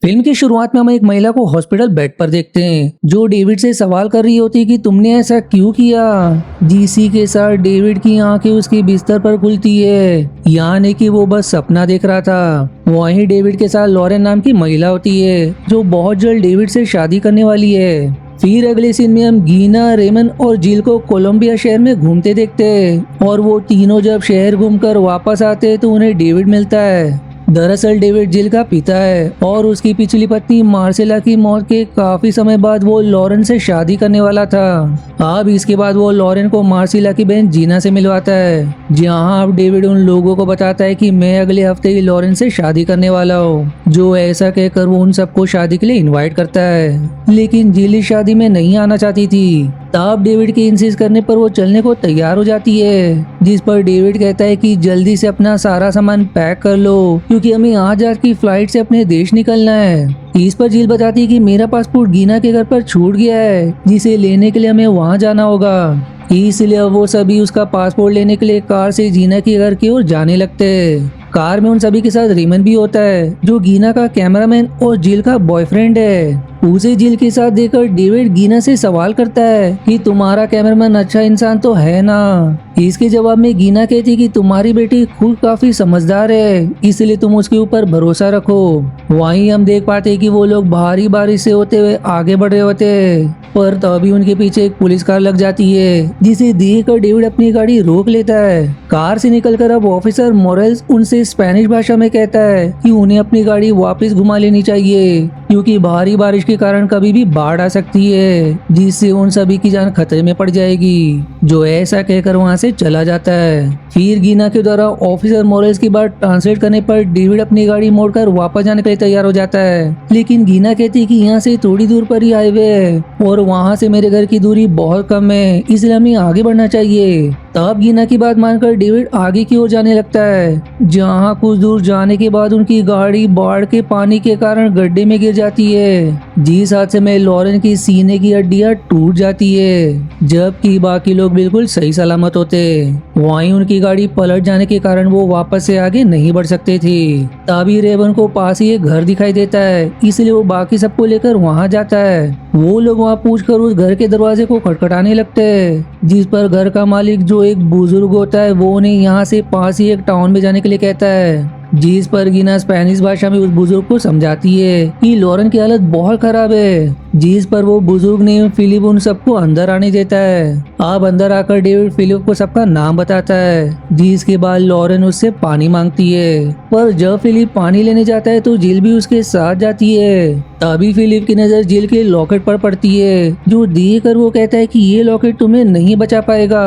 Film की शुरुआत में हम एक महिला को हॉस्पिटल बेड पर देखते हैं जो डेविड से सवाल कर रही होती है कि तुमने ऐसा क्यों किया। जीसी के साथ डेविड की आंखें उसके बिस्तर पर खुलती है, यानी कि वो बस सपना देख रहा था। वहीं डेविड के साथ लॉरेन नाम की महिला होती है जो बहुत जल्द डेविड से शादी करने वाली है। फिर अगले सीन में हम गीना, रेमन और जिल को कोलंबिया शहर में घूमते देखते हैं और वो तीनों जब शहर घूमकर वापस आते हैं तो उन्हें डेविड मिलता है। दरअसल डेविड जिल का पिता है और उसकी पिछली पत्नी मार्सेला की मौत के काफी समय बाद वो लॉरेन से शादी करने वाला था। अब इसके बाद वो लॉरेन को मार्सेला की बहन जीना से मिलवाता है, जहां अब डेविड उन लोगों को बताता है कि मैं अगले हफ्ते ही लॉरेन से शादी करने वाला हूँ। जो ऐसा कहकर वो उन सबको शादी के लिए इन्वाइट करता है, लेकिन जिल इस शादी में नहीं आना चाहती थी। तब डेविड के इंसिस्ट करने पर वो चलने को तैयार हो जाती है, जिस पर डेविड कहता है कि जल्दी से अपना सारा सामान पैक कर लो क्योंकि हमें आज रात की फ्लाइट से अपने देश निकलना है। इस पर जिल बताती है कि मेरा पासपोर्ट गीना के घर पर छूट गया है, जिसे लेने के लिए हमें वहां जाना होगा। इसलिए वो सभी उसका पासपोर्ट लेने के लिए कार से जीना के घर की ओर जाने लगते हैं। कार में उन सभी के साथ रेमन भी होता है जो गीना का कैमरामैन और जिल का बॉयफ्रेंड है। उसे जिल के साथ देखकर डेविड गीना से सवाल करता है कि तुम्हारा कैमरामैन अच्छा इंसान तो है ना। इसके जवाब में गीना कहती कि तुम्हारी बेटी खुद काफी समझदार है, इसलिए तुम उसके ऊपर भरोसा रखो। वहीं हम देख पाते कि वो लोग भारी बारिश से होते हुए आगे बढ़ रहे होते हैं, पर तभी उनके पीछे एक पुलिस कार लग जाती है, जिसे देखकर डेविड अपनी गाड़ी रोक लेता है। कार से निकलकर अब ऑफिसर मोरेल्स उनसे स्पेनिश भाषा में कहता है कि उन्हें अपनी गाड़ी वापस घुमा लेनी चाहिए क्योंकि भारी बारिश के कारण कभी भी बाढ़ आ सकती है, जिससे उन सभी की जान खतरे में पड़ जाएगी। जो ऐसा कहकर वहां से चला जाता है। फिर गीना के द्वारा ऑफिसर मोरेल्स की बात ट्रांसलेट करने पर डेविड अपनी गाड़ी मोड़कर वापस जाने के लिए तैयार हो जाता है, लेकिन गीना कहती है कि यहाँ से थोड़ी दूर पर ही हाईवे है और वहाँ से मेरे घर की दूरी बहुत कम है, इसलिए हमें आगे बढ़ना चाहिए। तब गीना की बात मानकर डेविड आगे की ओर जाने लगता है, जहाँ कुछ दूर जाने के बाद उनकी गाड़ी बाढ़ के पानी के कारण गड्ढे में गिर जाती है, जिस हादसे में लॉरेन की सीने की हड्डियां टूट जाती है, जबकि बाकी लोग बिल्कुल सही सलामत होते। वहीं उनकी गाड़ी पलट जाने के कारण वो वापस से आगे नहीं बढ़ सकते थे। तभी रेवन को पास ही एक घर दिखाई देता है, इसलिए वो बाकी सबको लेकर वहां जाता है। वो लोग वहां पूछकर उस घर के दरवाजे को खटखटाने लगते हैं, जिस पर घर का मालिक जो एक बुजुर्ग होता है वो उन्हें यहाँ से पास ही एक टाउन में जाने के लिए कहता है, जिस पर गीना स्पेनिश भाषा में उस बुजुर्ग को समझाती है कि लॉरेन की हालत बहुत खराब है, जिस पर वो बुजुर्ग ने फिलिप उन सबको अंदर आने देता है। अब अंदर आकर डेविड फिलिप को सबका नाम बताता है, जिसके बाद लॉरेन उससे पानी मांगती है, पर जब फिलिप पानी लेने जाता है तो जिल भी उसके साथ जाती है। तभी फिलिप की नजर जिल के लॉकेट पर पड़ती है, जो देख कर वो कहता है कि ये लॉकेट तुम्हें नहीं बचा पाएगा।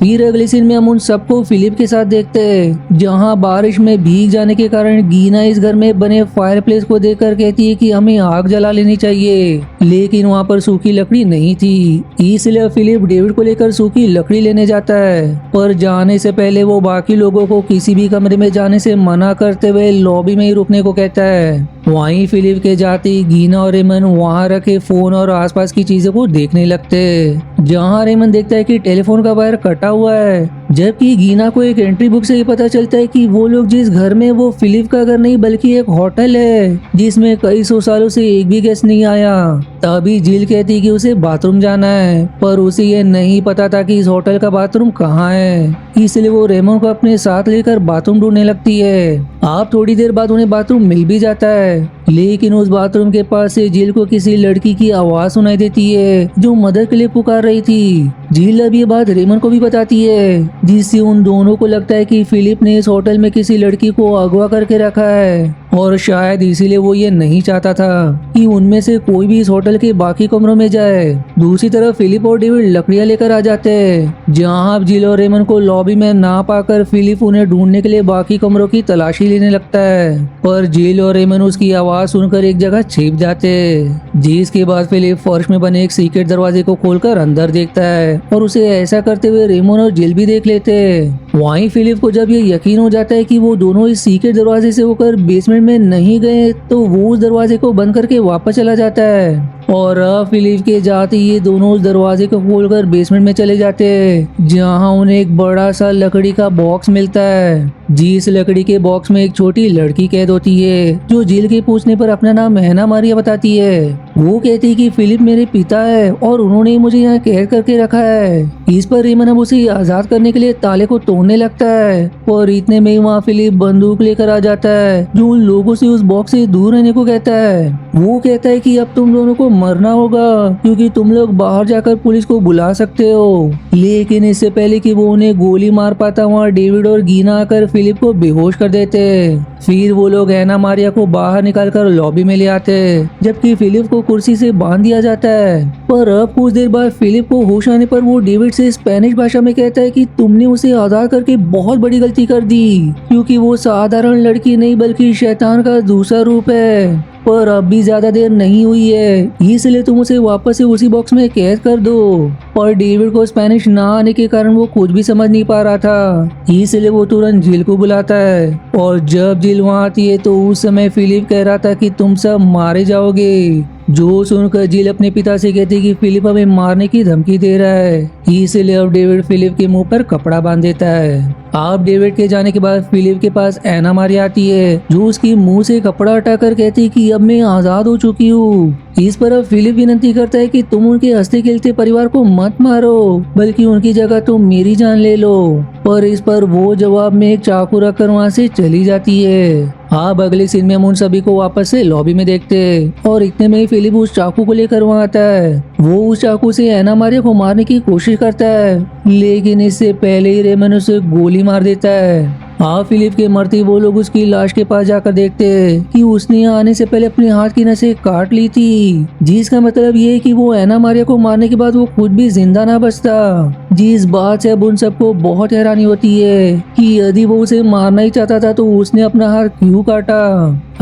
फिर अगले सीन में हम उन सबको फिलिप के साथ देखते हैं, जहां बारिश में भीग जाने के कारण गीना इस घर में बने फायरप्लेस को देखकर कहती है कि हमें आग जला लेनी चाहिए, लेकिन वहां पर सूखी लकड़ी नहीं थी। इसलिए फिलिप डेविड को लेकर सूखी लकड़ी लेने जाता है, पर जाने से पहले वो बाकी लोगों को किसी भी कमरे में जाने से मना करते हुए लॉबी में ही रुकने को कहता है। वहीं फिलिप के जाते ही गीना और रेमन वहां रखे फोन और आसपास की चीजों को देखने लगते हैं, जहां रेमन देखता है कि टेलीफोन का वायर कटा हुआ है, जबकि गीना को एक एंट्री बुक से ही पता चलता है कि वो लोग जिस घर में वो फिलिप का घर नहीं बल्कि एक होटल है, जिसमें कई सौ सालों से एक भी गेस्ट नहीं आया। तभी जिल कहती कि उसे बाथरूम जाना है, पर उसे ये नहीं पता था कि इस होटल का बाथरूम कहाँ है, इसलिए वो रेमन को अपने साथ लेकर बाथरूम ढूंढने लगती है। आप थोड़ी देर बाद उन्हें बाथरूम मिल भी जाता है, लेकिन उस बाथरूम के पास से जिल को किसी लड़की की आवाज सुनाई देती है जो मदद के लिए पुकार रही थी। जिल अब ये बात रेमन को भी बताती है, जिससे उन दोनों को लगता है कि फिलिप ने इस होटल में किसी लड़की को अगवा करके रखा है और शायद इसीलिए वो ये नहीं चाहता था कि उनमें से कोई भी इस होटल के बाकी कमरों में जाए। दूसरी तरफ फिलिप और डेविड लकड़ियां लेकर आ जाते हैं, जहां अब जिल और रेमन को लॉबी में ना पाकर फिलिप उन्हें ढूंढने के लिए बाकी कमरों की तलाशी लेने लगता है, पर जिल और रेमन उसकी आवाज सुनकर एक जगह छिप जाते हैं, जिसके बाद फिलिप फर्श में बने एक सीक्रेट दरवाजे को खोलकर अंदर देखता है और उसे ऐसा करते हुए रेमन और जिल भी देख लेते हैं। वहीं फिलिप को जब ये यकीन हो जाता है कि वो दोनों इस सीक्रेट दरवाजे से होकर बेसमेंट में नहीं गए, तो वो उस दरवाजे को बंद करके वापस चला जाता है और अब फिलिप के जाते ही ये दोनों उस दरवाजे को खोलकर बेसमेंट में चले जाते हैं, जहाँ उन्हें एक बड़ा सा लकड़ी का बॉक्स मिलता है। जिस लकड़ी के बॉक्स में एक छोटी लड़की कैद होती है, जो जिल के पूछने पर अपना नाम हैना मारिया बताती है। वो कहती है कि फिलिप मेरे पिता है और उन्होंने ही मुझे यहाँ कैद करके रखा है। इस पर रेमन अब उसे आजाद करने के लिए ताले को तोड़ने लगता है, और इतने में ही वहाँ फिलिप बंदूक लेकर आ जाता है, जो उन लोगों से उस बॉक्स से दूर रहने को कहता है। वो कहता है कि अब तुम दोनों को मरना होगा, क्योंकि तुम लोग बाहर जाकर पुलिस को बुला सकते हो। लेकिन इससे पहले कि वो उन्हें गोली मार पाता, वहाँ डेविड और गीना आकर फिलिप को बेहोश कर देते। फिर वो लोग हैना मारिया को बाहर निकालकर लॉबी में ले आते, जबकि फिलिप को कुर्सी से बांध दिया जाता है। पर अब कुछ देर बाद फिलिप को होश आने पर वो डेविड से स्पेनिश भाषा में कहता है कि तुमने उसे आजाद करके बहुत बड़ी गलती कर दी, क्योंकि वो साधारण लड़की नहीं बल्कि शैतान का दूसरा रूप है। पर अब भी ज्यादा देर नहीं हुई है, इसलिए तुम उसे वापस से उसी बॉक्स में कैद कर दो। पर डेविड को स्पेनिश ना आने के कारण वो कुछ भी समझ नहीं पा रहा था, इसलिए वो तुरंत जिल को बुलाता है। और जब जिल वहाँ आती है तो उस समय फिलिप कह रहा था कि तुम सब मारे जाओगे, जो सुनकर जिल अपने पिता से कहती कि फिलिप हमें मारने की धमकी दे रहा है। इसलिए अब डेविड फिलिप के मुंह पर कपड़ा बांध देता है। अब डेविड के जाने के बाद फिलिप के पास हैना मारिया आती है, जो उसकी मुंह से कपड़ा हटाकर कहती कि अब मैं आजाद हो चुकी हूँ। इस पर अब फिलिप विनती करता है कि तुम उनके हंसते खेलते परिवार को मत मारो, बल्कि उनकी जगह तुम मेरी जान ले लो। पर इस पर वो जवाब में एक चाकू रखकर वहाँ से चली जाती है। अब अगले सीन में हम उन सभी को वापस से लॉबी में देखते हैं, और इतने में ही फिलिप उस चाकू को लेकर वहाँ आता है। वो उस चाकू से हैना मारिया को मारने की कोशिश करता है, लेकिन इससे पहले ही रेमन उसे गोली मार देता है। फिलिप के मरते वो लोग उसकी लाश के पास जाकर देखते हैं कि उसने यहाँ आने से पहले अपने हाथ की नसें काट ली थी, जिसका मतलब ये है कि वो हैना मारिया को मारने के बाद वो खुद भी जिंदा ना बचता। जिस बात से अब उन सबको बहुत हैरानी होती है कि यदि वो उसे मारना ही चाहता था तो उसने अपना हाथ क्यों काटा।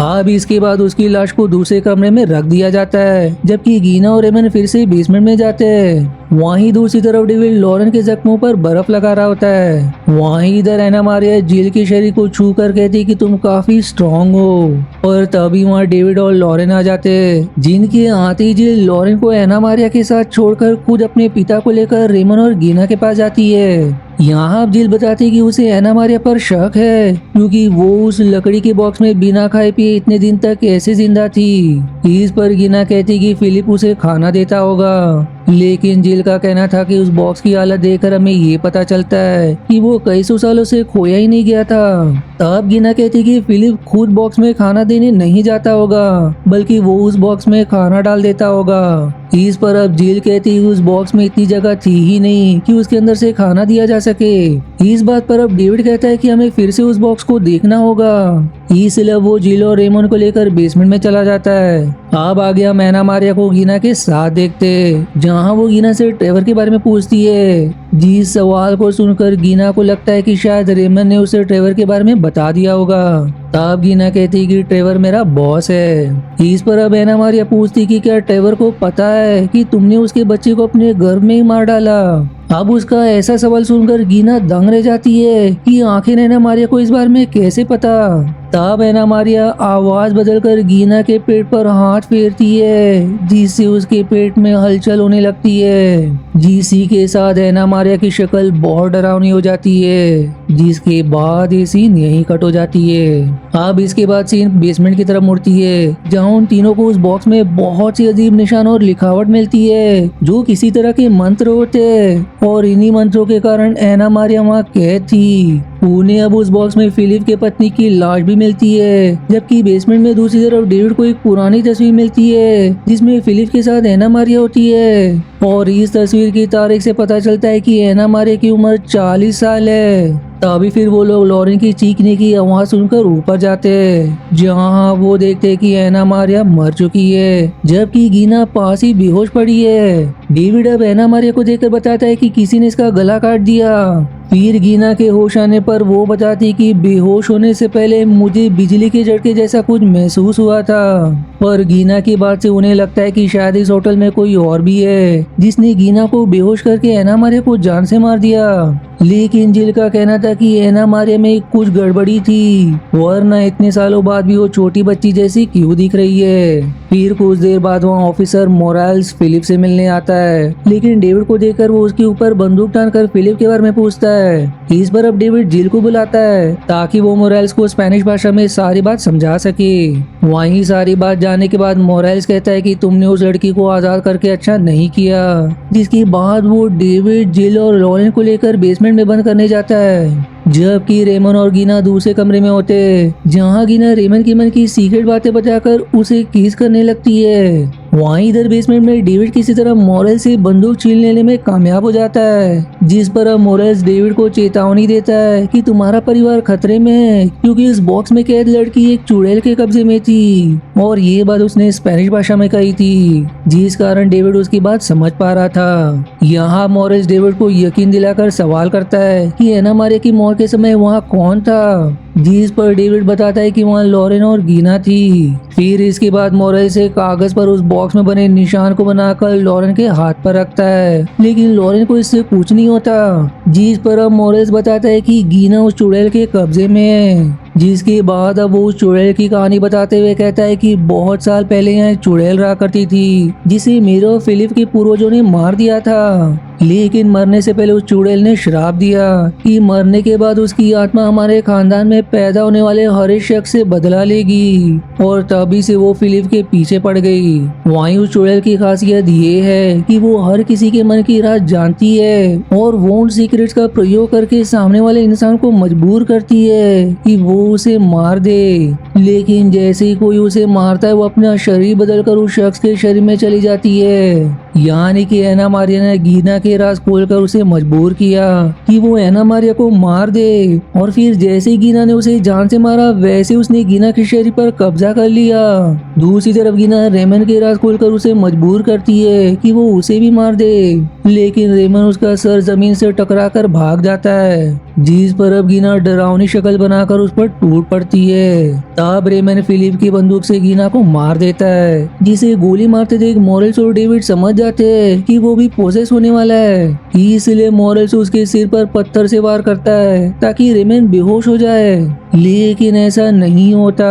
अब इसके बाद उसकी लाश को दूसरे कमरे में रख दिया जाता है, जबकि गीना और रेमन फिर से बेसमेंट में जाते हैं। वहीं दूसरी तरफ डेविड लॉरेन के जख्मों पर बर्फ लगा रहा होता है। वहीं इधर हैना मारिया जिल के शरीर को छू कर कहती कि तुम काफी स्ट्रांग हो। और तभी वहाँ डेविड और लॉरेन आ जाते हैं, जिनके आते ही जिल लॉरेन को हैना मारिया के साथ छोड़कर खुद अपने पिता को लेकर रेमन और गीना के पास जाती है। यहाँ अब जिल बताती कि उसे हैना मारिया पर शक है, क्योंकि वो उस लकड़ी के बॉक्स में बिना खाए पिए इतने दिन तक कैसे जिंदा थी। इस पर गीना कहती कि फिलिप उसे खाना देता होगा, लेकिन जिल का कहना था कि उस बॉक्स की हालत देखकर हमें ये पता चलता है कि वो कई सौ सालों से खोया ही नहीं गया था। तब गीना कहती कि फिलिप खुद बॉक्स में खाना देने नहीं जाता होगा, बल्कि वो उस बॉक्स में खाना डाल देता होगा। इस पर अब जिल कहती उस बॉक्स में इतनी जगह थी ही नहीं कि उसके अंदर से खाना दिया जा सके। इस बात पर अब डेविड कहता है कि हमें फिर से उस बॉक्स को देखना होगा, इसलिए वो जिल और रेमन को लेकर बेसमेंट में चला जाता है। अब आ गया हैना मारिया को गीना के साथ देखते, जहाँ वो गीना से ट्रेवर के बारे में पूछती है। जिस सवाल को सुनकर गीना को लगता है कि शायद रेमन ने उसे ट्रेवर के बारे में बता दिया होगा। तब गीना कहती कि ट्रेवर मेरा बॉस है। इस पर अब हैना मारिया पूछती कि क्या ट्रेवर को पता है कि तुमने उसके बच्चे को अपने घर में ही मार डाला। अब उसका ऐसा सवाल सुनकर गीना दंग रह जाती है कि आखिर हैना मारिया को इस बारे में कैसे पता। तब हैना मारिया आवाज बदलकर गीना के पेट पर हाथ फेरती है, जिससे उसके पेट में हलचल होने लगती है। जिसी के साथ हैना मारिया की शक्ल बहुत डरावनी हो जाती है, जिसके बाद ये सीन यहीं कट हो जाती है। अब इसके बाद सीन बेसमेंट की तरफ मुड़ती है, जहाँ उन तीनों को उस बॉक्स में बहुत सी अजीब निशान और लिखावट मिलती है, जो किसी तरह के मंत्र होते हैं, और इन्हीं मंत्रों के कारण हैना मारिया वहाँ कैद थी। उन्हें अब उस बॉक्स में फिलिप के पत्नी की लाश भी मिलती है, जबकि बेसमेंट में दूसरी तरफ डेविड को एक पुरानी तस्वीर मिलती है, जिसमें फिलिप के साथ हैना मारिया होती है। और इस तस्वीर की तारीख से पता चलता है कि हैना मारिया की उम्र 40 साल है। तभी फिर वो लोग लॉरेन की चीखने की आवाज सुनकर ऊपर जाते हैं, जहाँ वो देखते हैं कि हैना मारिया मर चुकी है, जबकि गीना पास ही बेहोश पड़ी है। डेविड अब हैना मारिया को देखकर बताता है कि किसी ने इसका गला काट दिया। फिर गीना के होश आने पर वो बताती कि बेहोश होने से पहले मुझे बिजली के झटके जैसा कुछ महसूस हुआ था। पर गीना की बात से उन्हें लगता है कि शायद इस होटल में कोई और भी है, जिसने गीना को बेहोश करके हैना मारिया को जान से मार दिया। लेकिन जिल का कहना था कि एना मारिया में कुछ गड़बड़ी थी, वरना इतने सालों बाद भी वो छोटी बच्ची जैसी क्यों दिख रही है। फिर कुछ देर बाद वहाँ ऑफिसर मोराल्स फिलिप से मिलने आता है, लेकिन डेविड को देखकर वो उसके ऊपर बंदूक तानकर फिलिप के बारे में पूछता है। इस पर अब डेविड जिल को बुलाता है ताकि वो मोराल्स को स्पेनिश भाषा में सारी बात समझा सके। वहीं सारी बात जानने के बाद मोराल्स कहता है कि तुमने उस लड़की को आजाद करके अच्छा नहीं किया, जिसके बाद वो डेविड, जिल और लॉरेन को लेकर बेसमेंट में बंद करने जाता है। जबकि रेमन और गीना दूसरे कमरे में होते, जहां गीना रेमन की मन की सीक्रेट बातें बताकर उसे किस करने लगती है। वहीं इधर बेसमेंट में डेविड किसी तरह मोरेल से बंदूक छीन लेने में कामयाब हो जाता है, जिस पर अब मोरेल्स डेविड को चेतावनी देता है कि तुम्हारा परिवार खतरे में है, क्योंकि इस बॉक्स में कैद लड़की एक चुड़ैल के कब्जे में थी। और ये बात उसने स्पेनिश भाषा में कही थी, जिस कारण डेविड उसकी बात समझ पा रहा था। यहाँ मोरेल्स डेविड को यकीन दिलाकर सवाल करता है कि एना मारिया की मौत के समय वहाँ कौन था, जिस पर डेविड बताता है कि वहाँ लॉरेन और गीना थी। फिर इसके बाद मोरेल्स एक कागज पर उस बॉक्स में बने निशान को बनाकर लॉरेन के हाथ पर रखता है, लेकिन लॉरेन को इससे कुछ नहीं होता। जिस पर अब मोरेल्स बताता है कि गीना उस चुड़ैल के कब्जे में है, जिसके बाद अब वो उस चुड़ैल की कहानी बताते हुए कहता है कि बहुत साल पहले यहाँ चुड़ैल रहा करती थी, जिसे मेरे और फिलिप के पूर्वजों ने मार दिया था। लेकिन मरने से पहले उस चुड़ैल ने श्राप दिया कि मरने के बाद उसकी आत्मा हमारे खानदान में पैदा होने वाले हर एक शख्स से बदला लेगी, और तभी से वो फिलिप के पीछे पड़ गई। वहीं उस चुड़ैल की खासियत ये है कि वो हर किसी के मन की राज जानती है, और वो उन सीक्रेट्स का प्रयोग करके सामने वाले इंसान को मजबूर करती है कि वो उसे मार दे। लेकिन जैसे ही कोई उसे मारता है, वो अपना शरीर बदलकर उस शख्स के शरीर में चली जाती है। यानी कि एना मारिया ने गीना के राज खोलकर उसे मजबूर किया कि वो एना मारिया को मार दे, और फिर जैसे ही गीना ने उसे जान से मारा, वैसे उसने गीना के शरीर पर कब्जा कर लिया। दूसरी तरफ गीना रेमन के राज खोलकर उसे मजबूर करती है कि वो उसे भी मार दे, लेकिन रेमन उसका सर जमीन से टकराकर भाग जाता है, जिस पर अब गीना डरावनी शक्ल बनाकर उस पर टूट पड़ती है। तब रेमन फिलिप की बंदूक से गीना को मार देता है, जिसे गोली मारते देख मोरेल्स और डेविड समझ जाते हैं कि वो भी पोसेस होने वाला है। इसलिए मोरेल्स उसके सिर पर पत्थर से वार करता है ताकि रेमन बेहोश हो जाए, लेकिन ऐसा नहीं होता।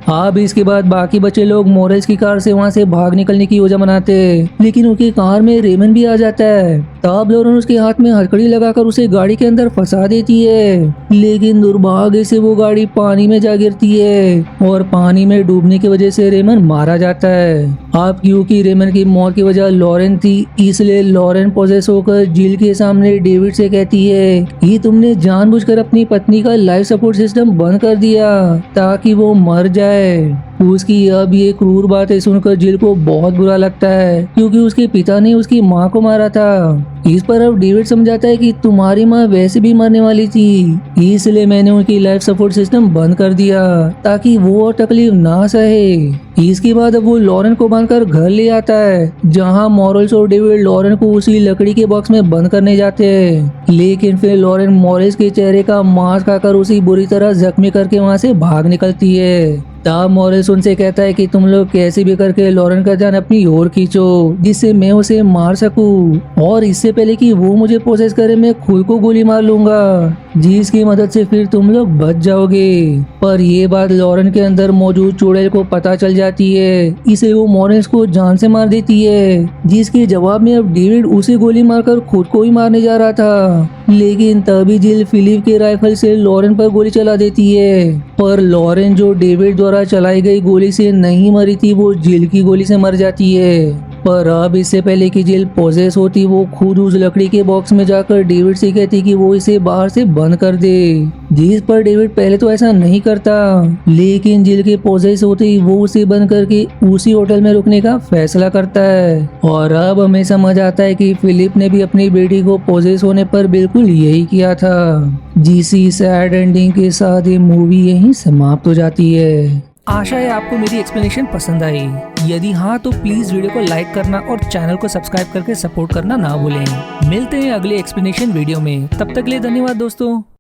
अब इसके बाद बाकी बचे लोग मोरेल्स की कार से वहाँ से भाग निकलने की योजना बनाते, लेकिन उनकी कार में रेमन भी आ जाता है। तब लॉरेन उसके हाथ में हथकड़ी लगाकर उसे गाड़ी के अंदर फंसा देती है, लेकिन दुर्भाग्य से वो गाड़ी पानी में जा गिरती है, और पानी में डूबने की वजह से रेमन मारा जाता है। अब क्योंकि रेमन की मौत की वजह लॉरेन थी, इसलिए लॉरेन पोजेस होकर जिल के सामने डेविड से कहती है कि तुमने जानबूझकर अपनी पत्नी का लाइफ सपोर्ट सिस्टम बंद कर दिया ताकि वो मर जाए। उसकी अब ये क्रूर बातें सुनकर जिल को बहुत बुरा लगता है, क्योंकि उसके पिता ने उसकी माँ को मारा था। इस पर अब डेविड समझाता है कि तुम्हारी माँ वैसे भी मरने वाली थी, इसलिए मैंने उनकी लाइफ सपोर्ट सिस्टम बंद कर दिया ताकि वो और तकलीफ ना सहे। इसके बाद अब वो लॉरेन को बांधकर घर ले आता है, जहां मोरेल्स और डेविड लॉरेन को उसी लकड़ी के बॉक्स में बंद करने जाते हैं। लेकिन फिर लॉरेन मोरेल्स के चेहरे का मांस खाकर उसी बुरी तरह जख्मी करके वहां से भाग निकलती है। तब मोरेल्स उनसे कहता है कि तुम लोग कैसे भी करके लॉरेन का ध्यान अपनी ओर खींचो, जिससे मैं उसे मार सकूं, और इससे पहले कि वो मुझे पोसेस करे मैं खुद को गोली मार लूंगा, जिसकी मदद से फिर तुम लोग बच जाओगे। पर ये बात लॉरेन के अंदर मौजूद चुड़ैल को पता चल जाती है, इसलिए वो मोरेल्स को जान से मार देती है, जिसके जवाब में अब डेविड उसे गोली मारकर खुद को ही मारने जा रहा था। लेकिन तभी जिल फिलिप के राइफल से लॉरेन पर गोली चला देती है, पर लॉरेन जो डेविड द्वारा चलाई गई गोली से नहीं मरी थी, वो जिल की गोली से मर जाती है। पर अब इससे पहले कि जिल पोजेस होती, वो खुद उस लकड़ी के बॉक्स में जाकर डेविड से कहती कि वो इसे बाहर से बंद कर दे, जिस पर डेविड पहले तो ऐसा नहीं करता, लेकिन जिल के पोजेस होते ही वो उसे बंद करके उसी होटल में रुकने का फैसला करता है। और अब हमें समझ आता है कि फिलिप ने भी अपनी बेटी को पोजेस होने पर बिल्कुल यही किया था। जिसी सैड एंडिंग के साथ ये मूवी यहीं समाप्त हो जाती है। आशा है आपको मेरी एक्सप्लेनेशन पसंद आई। यदि हाँ तो प्लीज वीडियो को लाइक करना और चैनल को सब्सक्राइब करके सपोर्ट करना ना भूलें। मिलते हैं अगले एक्सप्लेनेशन वीडियो में, तब तक के लिए धन्यवाद दोस्तों।